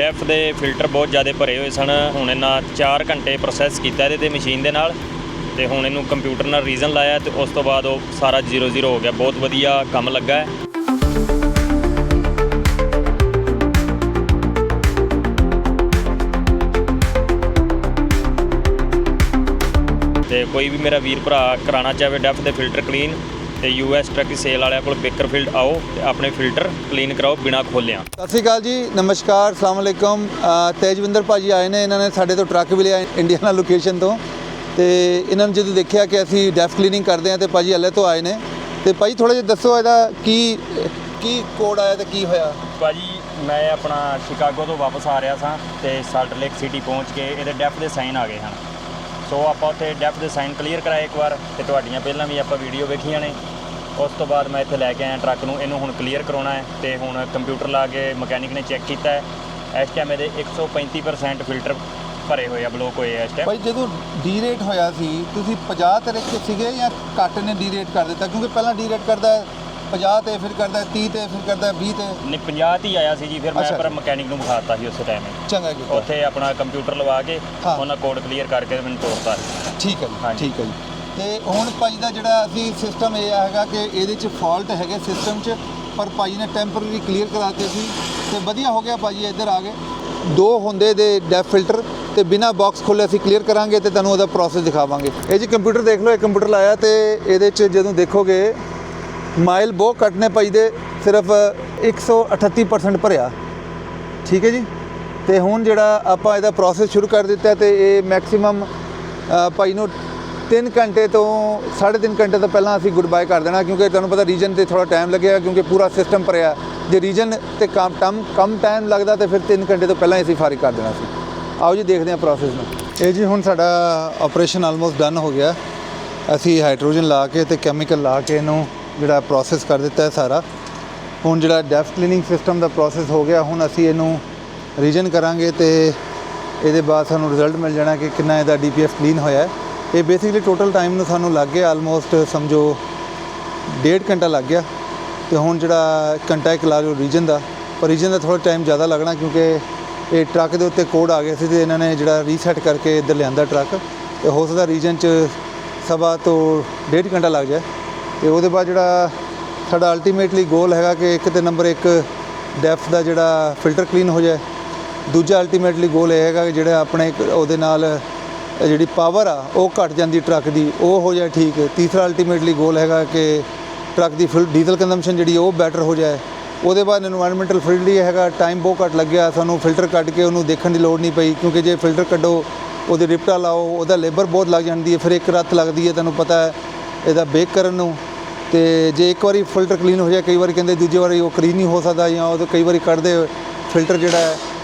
Deaf ਦੇ filter ਬਹੁਤ ਜ਼ਿਆਦਾ ਭਰੇ ਹੋਏ ਸਨ। ਹੁਣ ਇਹਨਾਂ 4 ਘੰਟੇ ਪ੍ਰੋਸੈਸ ਕੀਤਾ ਇਹਦੇ 'ਤੇ ਮਸ਼ੀਨ ਦੇ ਨਾਲ, ਤੇ ਹੁਣ ਇਹਨੂੰ ਕੰਪਿਊਟਰ ਨਾਲ ਰੀਜ਼ਨ ਲਾਇਆ ਤੇ ਉਸ ਤੋਂ ਬਾਅਦ ਉਹ ਸਾਰਾ 0-0 ਹੋ ਗਿਆ। ਬਹੁਤ ਵਧੀਆ ਕੰਮ ਲੱਗਾ ਹੈ। ਤੇ ਕੋਈ ਵੀ ਮੇਰਾ ਵੀਰ ਭਰਾ ਕਰਾਉਣਾ ਚਾਹੇ ਡੈਫ ਦੇ ਫਿਲਟਰ ਕਲੀਨ, ਤੇ US ਟਰੱਕ ਸੇਲ ਵਾਲਿਆਂ ਕੋਲ ਬੇਕਰਫੀਲਡ ਆਓ ਤੇ ਆਪਣੇ ਫਿਲਟਰ ਕਲੀਨ ਕਰਾਓ ਬਿਨਾਂ ਖੋਲ੍ਹਿਆਂ। ਸਤਿ ਸ਼੍ਰੀ ਅਕਾਲ ਜੀ, ਨਮਸਕਾਰ, ਸਲਾਮ ਅਲੈਕਮ। ਤੇਜਵਿੰਦਰ ਭਾਜੀ ਆਏ ਨੇ, ਇਹਨਾਂ ਨੇ ਸਾਡੇ ਤੋਂ ਟਰੱਕ ਵੀ ਲਿਆ ਇੰਡੀਆਨਾ ਲੋਕੇਸ਼ਨ ਤੋਂ, ਤੇ ਇਹਨਾਂ ਨੂੰ ਜਦੋਂ ਦੇਖਿਆ ਕਿ ਅਸੀਂ ਡੈਫ ਕਲੀਨਿੰਗ ਕਰਦੇ ਹਾਂ ਤੇ ਭਾਜੀ ਹਲੇ ਤੋਂ ਆਏ ਨੇ। ਤੇ ਭਾਜੀ ਥੋੜ੍ਹਾ ਜਿਹਾ ਦੱਸੋ ਇਹਦਾ ਕੀ ਕੋਡ ਆਇਆ ਤੇ ਕੀ ਹੋਇਆ? ਭਾਜੀ ਮੈਂ ਆਪਣਾ ਸ਼ਿਕਾਗੋ ਤੋਂ ਵਾਪਸ ਆ ਰਿਹਾ ਸਾਂ ਤੇ ਸਾਲਟ ਲੇਕ ਸਿਟੀ ਪਹੁੰਚ ਕੇ ਇਹਦੇ ਡੈਫ ਦੇ ਸਾਈਨ ਆ ਗਏ ਹਨ। ਸੋ ਆਪਾਂ ਉੱਥੇ ਡੈਫ ਦੇ ਸਾਈਨ ਕਲੀਅਰ ਕਰਾਏ ਇੱਕ ਵਾਰ, ਤੇ ਤੁਹਾਡੀਆਂ ਪਹਿਲਾਂ ਵੀ ਆਪਾਂ ਵੀਡੀਓ ਵੇਖੀਆਂ ਨੇ। ਉਸ ਤੋਂ ਬਾਅਦ ਮੈਂ ਇੱਥੇ ਲੈ ਕੇ ਆਇਆ ਟਰੱਕ ਨੂੰ, ਇਹਨੂੰ ਹੁਣ ਕਲੀਅਰ ਕਰਾਉਣਾ ਹੈ। ਤੇ ਹੁਣ ਕੰਪਿਊਟਰ ਲਾ ਕੇ ਮਕੈਨਿਕ ਨੇ ਚੈੱਕ ਕੀਤਾ ਹੈ। ਇਸ ਟਾਈਮ ਇਹਦੇ 135% ਫਿਲਟਰ ਭਰੇ ਹੋਏ ਆ, ਬਲੋਕ ਹੋਏ ਆ ਇਸ ਟਾਈਮ। ਭਾਈ ਜਦੋਂ ਡੀ ਰੇਟ ਹੋਇਆ ਸੀ ਤੁਸੀਂ 50 ਤੇ ਰੱਖੇ ਸੀਗੇ ਜਾਂ ਘੱਟ ਨੇ ਡੀ ਰੇਟ ਕਰ ਦਿੱਤਾ? ਕਿਉਂਕਿ ਪਹਿਲਾਂ ਡੀ ਰੇਟ ਕਰਦਾ 50 ਤੇ ਫਿਰ ਕਰਦਾ 30 ਤੇ ਫਿਰ ਕਰਦਾ 20 ਤੇ। ਨਹੀਂ 50 ਤੇ ਹੀ ਆਇਆ ਸੀ ਜੀ। ਫਿਰ ਮੈਂ ਪਰ ਮਕੈਨਿਕ ਨੂੰ ਵਿਖਾਤਾ ਸੀ ਉਸੇ ਟਾਈਮ। ਚੰਗਾ ਕੀਤਾ। ਉੱਥੇ ਆਪਣਾ ਕੰਪਿਊਟਰ ਲਵਾ ਕੇ ਉਹਨਾਂ ਕੋਡ ਕਲੀਅਰ ਕਰਕੇ ਮੈਨੂੰ ਤੋਰਤਾ। ਠੀਕ ਹੈ ਜੀ, ਠੀਕ ਹੈ ਜੀ। ਤੇ ਹੁਣ ਭਾਈ ਦਾ ਜਿਹੜਾ ਅਸੀਂ ਸਿਸਟਮ ਇਹ ਹੈਗਾ ਕਿ ਇਹਦੇ 'ਚ ਫਾਲਟ ਹੈਗੇ ਸਿਸਟਮ 'ਚ, ਪਰ ਭਾਈ ਨੇ ਟੈਂਪਰੇਰੀ ਕਲੀਅਰ ਕਰਾਤੇ ਸੀ ਤੇ ਵਧੀਆ ਹੋ ਗਿਆ। ਭਾਜੀ ਇੱਧਰ ਆ ਗਏ, 2 ਹੁੰਦੇ ਦੇ ਡੈਫ ਫਿਲਟਰ ਤੇ ਬਿਨਾ ਬਾਕਸ ਖੋਲ੍ਹੇ ਅਸੀਂ ਕਲੀਅਰ ਕਰਾਂਗੇ ਤੇ ਤੁਹਾਨੂੰ ਉਹਦਾ ਪ੍ਰੋਸੈਸ ਦਿਖਾਵਾਂਗੇ। ਇਹ ਜੀ ਕੰਪਿਊਟਰ ਦੇਖ ਲਓ, ਇਹ ਕੰਪਿਊਟਰ ਲਾਇਆ ਤੇ ਇਹਦੇ 'ਚ ਜਦੋਂ ਦੇਖੋਗੇ ਮਾਈਲ ਬਹੁਤ ਘੱਟ ਨੇ ਭਾਈ ਦੇ, ਸਿਰਫ 138% ਭਰਿਆ। ਠੀਕ ਹੈ ਜੀ। ਤੇ ਹੁਣ ਜਿਹੜਾ ਆਪਾਂ ਇਹਦਾ ਪ੍ਰੋਸੈਸ ਸ਼ੁਰੂ ਕਰ ਦਿੱਤਾ ਤੇ ਇਹ ਮੈਕਸਿਮਮ ਭਾਈ ਨੂੰ 3 ਘੰਟੇ ਤੋਂ 3.5 ਘੰਟੇ ਤੋਂ ਪਹਿਲਾਂ ਅਸੀਂ ਗੁੱਡ ਬਾਏ ਕਰ ਦੇਣਾ, ਕਿਉਂਕਿ ਤੁਹਾਨੂੰ ਪਤਾ ਰੀਜਨ 'ਤੇ ਥੋੜ੍ਹਾ ਟਾਈਮ ਲੱਗੇਗਾ ਕਿਉਂਕਿ ਪੂਰਾ ਸਿਸਟਮ ਭਰਿਆ। ਜੇ ਰੀਜਨ 'ਤੇ ਕਮ ਟਾਈਮ ਲੱਗਦਾ ਤਾਂ ਫਿਰ 3 ਘੰਟੇ ਤੋਂ ਪਹਿਲਾਂ ਹੀ ਅਸੀਂ ਫਾਰਿਗ ਕਰ ਦੇਣਾ ਸੀ। ਆਓ ਜੀ ਦੇਖਦੇ ਹਾਂ ਪ੍ਰੋਸੈਸ ਨੂੰ। ਇਹ ਜੀ ਹੁਣ ਸਾਡਾ ਆਪਰੇਸ਼ਨ ਆਲਮੋਸਟ ਡਨ ਹੋ ਗਿਆ। ਅਸੀਂ ਹਾਈਡਰੋਜਨ ਲਾ ਕੇ ਤੇ ਕੈਮੀਕਲ ਲਾ ਕੇ ਇਹਨੂੰ ਜਿਹੜਾ ਪ੍ਰੋਸੈਸ ਕਰ ਦਿੱਤਾ ਹੈ ਸਾਰਾ। ਹੁਣ ਜਿਹੜਾ ਡੈਫ ਕਲੀਨਿੰਗ ਸਿਸਟਮ ਦਾ ਪ੍ਰੋਸੈਸ ਹੋ ਗਿਆ। ਹੁਣ ਅਸੀਂ ਇਹਨੂੰ ਰੀਜਨ ਕਰਾਂਗੇ ਤੇ ਇਹਦੇ ਬਾਅਦ ਸਾਨੂੰ ਰਿਜ਼ਲਟ ਮਿਲ ਜਾਣਾ ਕਿ ਕਿੰਨਾ ਇਹਦਾ DPF ਕਲੀਨ ਹੋਇਆ। ਇਹ ਬੇਸਿਕਲੀ ਟੋਟਲ ਟਾਈਮ ਨੂੰ ਸਾਨੂੰ ਲੱਗ ਗਿਆ ਆਲਮੋਸਟ ਸਮਝੋ 1.5 ਘੰਟਾ ਲੱਗ ਗਿਆ। ਤੇ ਹੁਣ ਜਿਹੜਾ ਘੰਟਾ ਇੱਕ ਲਾ ਜੋ ਰੀਜਨ ਦਾ, ਪਰ ਰੀਜਨ ਦਾ ਥੋੜ੍ਹਾ ਟਾਈਮ ਜ਼ਿਆਦਾ ਲੱਗਣਾ ਕਿਉਂਕਿ ਇਹ ਟਰੱਕ ਦੇ ਉੱਤੇ ਕੋਡ ਆ ਗਿਆ ਸੀ ਤੇ ਇਹਨਾਂ ਨੇ ਜਿਹੜਾ ਰੀਸੈਟ ਕਰਕੇ ਇੱਧਰ ਲਿਆਂਦਾ ਟਰੱਕ, ਤੇ ਹੋ ਸਕਦਾ ਰੀਜਨ 'ਚ 1.5 ਤੋਂ 1.5 ਘੰਟਾ ਲੱਗ ਜਾਏ। ਤੇ ਉਹਦੇ ਬਾਅਦ ਜਿਹੜਾ ਸਾਡਾ ਅਲਟੀਮੇਟਲੀ ਗੋਲ ਹੈਗਾ ਕਿ ਇੱਕ ਤੇ ਨੰਬਰ 1 ਡੈਫ ਦਾ ਜਿਹੜਾ ਫਿਲਟਰ ਕਲੀਨ ਹੋ ਜਾਏ। ਦੂਜਾ ਅਲਟੀਮੇਟਲੀ ਗੋਲ ਇਹ ਹੈਗਾ ਕਿ ਜਿਹੜਾ ਆਪਣੇ ਉਹਦੇ ਨਾਲ ਜਿਹੜੀ ਪਾਵਰ ਆ ਉਹ ਘਟ ਜਾਂਦੀ ਟਰੱਕ ਦੀ, ਉਹ ਹੋ ਜਾਏ ਠੀਕ। ਤੀਸਰਾ ਅਲਟੀਮੇਟਲੀ ਗੋਲ ਹੈਗਾ ਕਿ ਟਰੱਕ ਦੀ ਡੀਜ਼ਲ ਕੰਜ਼ੰਪਸ਼ਨ ਜਿਹੜੀ ਉਹ ਬੈਟਰ ਹੋ ਜਾਏ। ਉਹਦੇ ਬਾਅਦ ਇਨਵਾਇਰਮੈਂਟਲ ਫ੍ਰੈਂਡਲੀ ਹੈਗਾ। ਟਾਈਮ ਬਹੁਤ ਘੱਟ ਲੱਗਿਆ ਸਾਨੂੰ, ਫਿਲਟਰ ਕੱਢ ਕੇ ਉਹਨੂੰ ਦੇਖਣ ਦੀ ਲੋੜ ਨਹੀਂ ਪਈ ਕਿਉਂਕਿ ਜੇ ਫਿਲਟਰ ਕੱਢੋ ਉਹਦੇ ਰਿਪਟਾ ਲਾਓ ਉਹਦਾ ਲੇਬਰ ਬਹੁਤ ਲੱਗ ਜਾਂਦੀ ਹੈ, ਫਿਰ ਇੱਕ ਰਾਤ ਲੱਗਦੀ ਹੈ ਤੁਹਾਨੂੰ ਪਤਾ ਹੈ ਇਹਦਾ ਬੇਕ ਕਰਨ ਨੂੰ। ਤੇ ਜੇ ਇੱਕ ਵਾਰੀ ਫਿਲਟਰ ਕਲੀਨ ਹੋ ਜਾਏ, ਕਈ ਵਾਰੀ ਕਹਿੰਦੇ ਦੂਜੀ ਵਾਰੀ ਉਹ ਕਲੀਨ ਨਹੀਂ ਹੋ ਸਕਦਾ, ਜਾਂ ਉਹ ਕਈ ਵਾਰੀ ਕੱਢਦੇ ਫਿਲਟਰ ਜਿਹੜਾ ਹੈ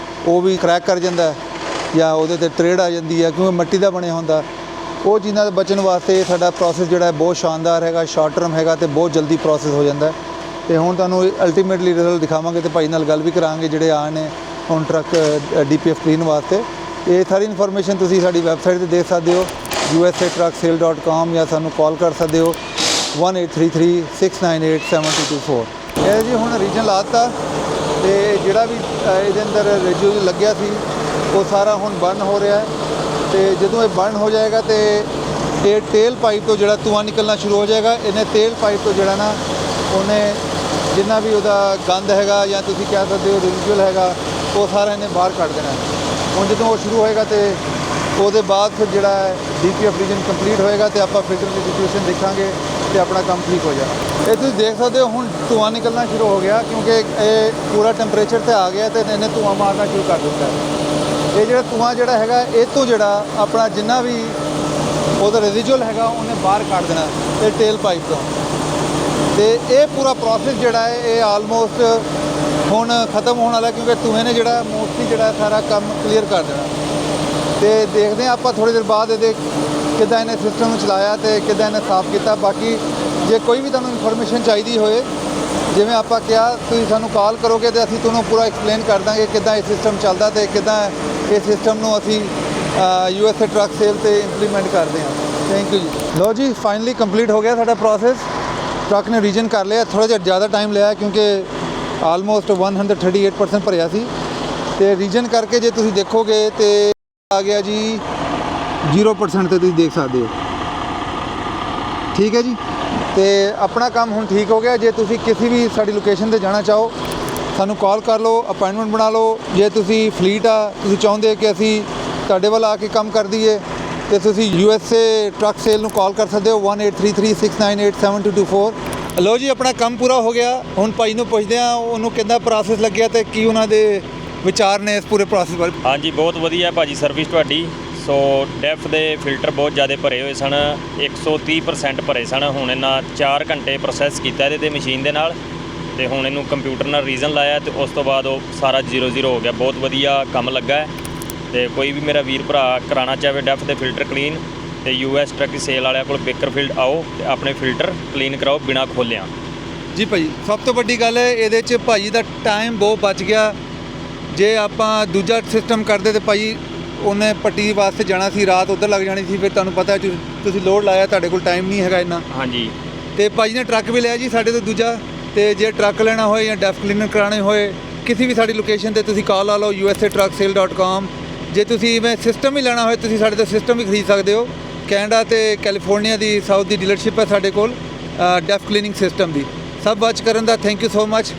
ਉਹ ਵੀ ਕਰੈਕ ਕਰ ਜਾਂਦਾ ਜਾਂ ਉਹਦੇ 'ਤੇ ਤਰੇੜ ਆ ਜਾਂਦੀ ਹੈ ਕਿਉਂਕਿ ਮਿੱਟੀ ਦਾ ਬਣਿਆ ਹੁੰਦਾ। ਉਹ ਚੀਜ਼ਾਂ ਤੋਂ ਬਚਣ ਵਾਸਤੇ ਸਾਡਾ ਪ੍ਰੋਸੈਸ ਜਿਹੜਾ ਹੈ ਬਹੁਤ ਸ਼ਾਨਦਾਰ ਹੈਗਾ, ਸ਼ਾਰਟ ਟਰਮ ਹੈਗਾ ਤੇ ਬਹੁਤ ਜਲਦੀ ਪ੍ਰੋਸੈਸ ਹੋ ਜਾਂਦਾ। ਤੇ ਹੁਣ ਤੁਹਾਨੂੰ ਅਲਟੀਮੇਟਲੀ ਰਿਜ਼ਲਟ ਦਿਖਾਵਾਂਗੇ ਤੇ ਭਾਈ ਨਾਲ ਗੱਲ ਵੀ ਕਰਾਂਗੇ ਜਿਹੜੇ ਆਏ ਨੇ ਹੁਣ ਟਰੱਕ DPF ਕਲੀਨ ਵਾਸਤੇ। ਇਹ ਸਾਰੀ ਇਨਫੋਰਮੇਸ਼ਨ ਤੁਸੀਂ ਸਾਡੀ ਵੈਬਸਾਈਟ 'ਤੇ ਦੇਖ ਸਕਦੇ ਹੋ usatrucksale.com, ਜਾਂ ਸਾਨੂੰ ਕਾਲ ਕਰ ਸਕਦੇ ਹੋ 1833-698-7224। ਇਹ ਜੀ ਹੁਣ ਰੀਜਨ ਲਾਤਾ ਤੇ ਜਿਹੜਾ ਵੀ ਇਹਦੇ ਅੰਦਰ ਰੇਜੂ ਲੱਗਿਆ ਸੀ ਉਹ ਸਾਰਾ ਹੁਣ ਬਰਨ ਹੋ ਰਿਹਾ ਹੈ। ਤੇ ਜਦੋਂ ਇਹ ਬਰਨ ਹੋ ਜਾਏਗਾ ਤੇ ਇਹ ਤੇਲ ਪਾਈਪ ਤੋਂ ਜਿਹੜਾ ਧੂੰਆਂ ਨਿਕਲਣਾ ਸ਼ੁਰੂ ਹੋ ਜਾਏਗਾ। ਇਹਨੇ ਤੇਲ ਪਾਈਪ ਤੋਂ ਜਿਹੜਾ ਨਾ ਉਹਨੇ ਜਿੰਨਾ ਵੀ ਉਹਦਾ ਗੰਦ ਹੈਗਾ ਜਾਂ ਤੁਸੀਂ ਕਹਿ ਸਕਦੇ ਹੋ ਰੈਜ਼ੀਡੂਅਲ ਹੈਗਾ ਉਹ ਸਾਰਾ ਇਹਨੇ ਬਾਹਰ ਕੱਢ ਦੇਣਾ। ਹੁਣ ਜਦੋਂ ਉਹ ਸ਼ੁਰੂ ਹੋਏਗਾ ਤੇ ਉਹਦੇ ਬਾਅਦ ਫਿਰ ਜਿਹੜਾ DPF ਰੀਜਨ ਕੰਪਲੀਟ ਹੋਏਗਾ ਤੇ ਆਪਾਂ ਫਿਲਟਰ ਦੀ ਸਿਚੁਏਸ਼ਨ ਦੇਖਾਂਗੇ ਤੇ ਆਪਣਾ ਕੰਮ ਠੀਕ ਹੋ ਜਾਣਾ। ਇਹ ਤੁਸੀਂ ਦੇਖ ਸਕਦੇ ਹੋ ਹੁਣ ਧੂੰਆਂ ਨਿਕਲਣਾ ਸ਼ੁਰੂ ਹੋ ਗਿਆ ਕਿਉਂਕਿ ਇਹ ਪੂਰਾ ਟੈਂਪਰੇਚਰ ਤੇ ਆ ਗਿਆ ਤੇ ਇਹਨੇ ਧੂੰਆਂ ਮਾਰਨਾ ਸ਼ੁਰੂ ਕਰ ਦਿੱਤਾ। ਇਹ ਜਿਹੜਾ ਧੂੰਆਂ ਜਿਹੜਾ ਹੈਗਾ ਇਹ ਤੋਂ ਜਿਹੜਾ ਆਪਣਾ ਜਿੰਨਾ ਵੀ ਉਹਦਾ ਰੈਜ਼ੀਡੂਅਲ ਹੈਗਾ ਉਹਨੇ ਬਾਹਰ ਕੱਢ ਦੇਣਾ ਇਹ ਤੇਲ ਪਾਈਪ ਤੋਂ। ਤੇ ਇਹ ਪੂਰਾ ਪ੍ਰੋਸੈਸ ਜਿਹੜਾ ਹੈ ਇਹ ਆਲਮੋਸਟ ਹੁਣ ਖਤਮ ਹੋਣ ਵਾਲਾ ਕਿਉਂਕਿ ਧੂਏ ਨੇ ਜਿਹੜਾ ਮੋਸਟਲੀ ਜਿਹੜਾ ਸਾਰਾ ਕੰਮ ਕਲੀਅਰ ਕਰ ਦੇਣਾ। ਤੇ ਦੇਖਦੇ ਹਾਂ ਆਪਾਂ ਥੋੜ੍ਹੀ ਦੇਰ ਬਾਅਦ ਇਹਦੇ ਕਿੱਦਾਂ ਇਹਨੇ ਸਿਸਟਮ ਨੂੰ ਚਲਾਇਆ ਤੇ ਕਿੱਦਾਂ ਇਹਨੇ ਸਾਫ਼ ਕੀਤਾ। ਬਾਕੀ ਜੇ ਕੋਈ ਵੀ ਤੁਹਾਨੂੰ ਇਨਫੋਰਮੇਸ਼ਨ ਚਾਹੀਦੀ ਹੋਏ, ਜਿਵੇਂ ਆਪਾਂ ਕਿਹਾ ਤੁਸੀਂ ਸਾਨੂੰ ਕਾਲ ਕਰੋਗੇ ਤੇ ਅਸੀਂ ਤੁਹਾਨੂੰ ਪੂਰਾ ਐਕਸਪਲੇਨ ਕਰ ਦਾਂਗੇ ਕਿੱਦਾਂ ਇਹ ਸਿਸਟਮ ਚੱਲਦਾ ਤੇ ਕਿੱਦਾਂ ਇਹ ਸਿਸਟਮ ਨੂੰ ਅਸੀਂ USA ਟਰੱਕ ਸੇਲ ਤੇ ਇੰਪਲੀਮੈਂਟ ਕਰਦੇ ਹਾਂ। ਥੈਂਕ ਯੂ ਜੀ। ਲਓ ਜੀ ਫਾਈਨਲੀ ਕੰਪਲੀਟ ਹੋ ਗਿਆ ਸਾਡਾ ਪ੍ਰੋਸੈਸ। ਟਰੱਕ ਨੇ ਰੀਜਨ ਕਰ ਲਿਆ, ਥੋੜ੍ਹਾ ਜਿਹਾ ਜ਼ਿਆਦਾ ਟਾਈਮ ਲਿਆ ਕਿਉਂਕਿ ਆਲਮੋਸਟ 138% ਭਰਿਆ ਸੀ। ਤੇ ਰੀਜਨ ਕਰਕੇ ਜੇ ਤੁਸੀਂ ਦੇਖੋਗੇ ਤੇ ਆ ਗਿਆ ਜੀ 0% ਤੇ ਤੁਸੀਂ ਦੇਖ ਸਕਦੇ ਹੋ। ਠੀਕ ਹੈ ਜੀ, ਤੇ ਆਪਣਾ ਕੰਮ ਹੁਣ ਠੀਕ ਹੋ ਗਿਆ। ਜੇ ਤੁਸੀਂ ਕਿਸੇ ਵੀ ਸਾਡੀ ਲੋਕੇਸ਼ਨ ਤੇ ਜਾਣਾ ਚਾਹੋ ਸਾਨੂੰ ਕਾਲ ਕਰ ਲਓ, ਅਪਾਇੰਟਮੈਂਟ ਬਣਾ ਲਓ। ਜੇ ਤੁਸੀਂ ਫਲੀਟ ਆ, ਤੁਸੀਂ ਚਾਹੁੰਦੇ ਕਿ ਅਸੀਂ ਤੁਹਾਡੇ ਵੱਲ ਆ ਕੇ ਕੰਮ ਕਰ ਦਈਏ ਤੇ ਤੁਸੀਂ USA ਟਰੱਕ ਸੇਲ ਨੂੰ ਕਾਲ ਕਰ ਸਕਦੇ ਹੋ 183369872224। ਲਓ ਜੀ, ਆਪਣਾ ਕੰਮ ਪੂਰਾ ਹੋ ਗਿਆ। ਹੁਣ ਭਾਈ ਨੂੰ ਪੁੱਛਦੇ ਆ ਉਹਨੂੰ ਕਿੰਨਾ ਪ੍ਰੋਸੈਸ ਲੱਗਿਆ ਤੇ ਕੀ ਉਹਨਾਂ ਦੇ ਵਿਚਾਰ ਨੇ ਇਸ ਪੂਰੇ ਪ੍ਰੋਸੈਸ ਬਾਰੇ। ਹਾਂਜੀ, ਬਹੁਤ ਵਧੀਆ ਭਾਜੀ ਸਰਵਿਸ ਤੁਹਾਡੀ। ਸੋ ਡੈਫ ਦੇ ਫਿਲਟਰ ਬਹੁਤ ਜ਼ਿਆਦਾ ਭਰੇ ਹੋਏ ਸਨ, 130% ਭਰੇ ਸਨ। ਹੁਣ ਇਹਨਾਂ 4 ਘੰਟੇ ਪ੍ਰੋਸੈਸ ਕੀਤਾ ਇਹਦੇ ਤੇ ਮਸ਼ੀਨ ਦੇ ਨਾਲ, ਤੇ ਹੁਣ ਇਹਨੂੰ ਕੰਪਿਊਟਰ ਨਾਲ ਰੀਜ਼ਨ ਲਾਇਆ ਤੇ ਉਸ ਤੋਂ ਬਾਅਦ ਉਹ ਸਾਰਾ 0-0 ਹੋ ਗਿਆ। ਬਹੁਤ ਵਧੀਆ ਕੰਮ ਲੱਗਾ ਹੈ। ਤੇ ਕੋਈ ਵੀ ਮੇਰਾ ਵੀਰ ਭਰਾ ਕਰਾਉਣਾ ਚਾਹੇ ਡੈਫ ਦੇ ਫਿਲਟਰ ਕਲੀਨ ਤੇ US ਟਰੱਕ ਸੇਲ ਵਾਲਿਆਂ ਕੋਲ ਬੇਕਰਫੀਲਡ ਆਓ ਤੇ ਆਪਣੇ ਫਿਲਟਰ ਕਲੀਨ ਕਰਾਓ ਬਿਨਾਂ ਖੋਲ੍ਹਿਆਂ। ਜੀ ਭਾਈ, ਸਭ ਤੋਂ ਵੱਡੀ ਗੱਲ ਹੈ ਇਹਦੇ 'ਚ ਭਾਈ ਦਾ ਟਾਈਮ ਬਹੁਤ ਬਚ ਗਿਆ। ਜੇ ਆਪਾਂ ਦੂਜਾ ਸਿਸਟਮ ਕਰਦੇ ਤੇ ਭਾਈ ਉਹਨੇ ਪੱਟੀ ਵਾਸਤੇ ਜਾਣਾ ਸੀ, ਰਾਤ ਉੱਧਰ ਲੱਗ ਜਾਣੀ ਸੀ। ਫਿਰ ਤੁਹਾਨੂੰ ਪਤਾ ਤੁਸੀਂ ਲੋਡ ਲਾਇਆ, ਤੁਹਾਡੇ ਕੋਲ ਟਾਈਮ ਨਹੀਂ ਹੈਗਾ ਇੰਨਾ। ਹਾਂਜੀ, ਤੇ ਭਾਈ ਨੇ ਟਰੱਕ ਵੀ ਲਿਆ ਜੀ ਸਾਡੇ ਤੋਂ ਦੂਜਾ। ਤੇ ਜੇ ਟਰੱਕ ਲੈਣਾ ਹੋਏ ਜਾਂ ਡੈਫ ਕਲੀਨਰ ਕਰਾਉਣੇ ਹੋਏ ਕਿਸੇ ਵੀ ਸਾਡੀ ਲੋਕੇਸ਼ਨ ਤੇ ਤੁਸੀਂ ਕਾਲ ਲਾ ਲਓ usatrucksale.com। ਜੇ ਤੁਸੀਂ ਇਵੇਂ ਸਿਸਟਮ ਹੀ ਲੈਣਾ ਹੋਏ ਤੁਸੀਂ ਸਾਡੇ ਤੋਂ ਸਿਸਟਮ ਵੀ ਖਰੀਦ ਸਕਦੇ ਹੋ। ਕੈਨੇਡਾ ਤੇ ਕੈਲੀਫੋਰਨੀਆ ਦੀ ਸਾਊਥ ਦੀ ਡੀਲਰਸ਼ਿਪ ਹੈ ਸਾਡੇ ਕੋਲ ਡੈਫ ਕਲੀਨਿੰਗ ਸਿਸਟਮ ਦੀ। ਸਭ ਵਾਚ ਕਰਨ ਦਾ ਥੈਂਕ ਯੂ ਸੋ ਮਚ।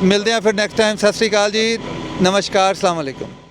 ਮਿਲਦੇ ਹਾਂ ਫਿਰ ਨੈਕਸਟ ਟਾਈਮ। ਸਤਿ ਸ਼੍ਰੀ ਅਕਾਲ ਜੀ, ਨਮਸਕਾਰ, ਅਸਲਾਮ ਵਾਲੇਕੁਮ।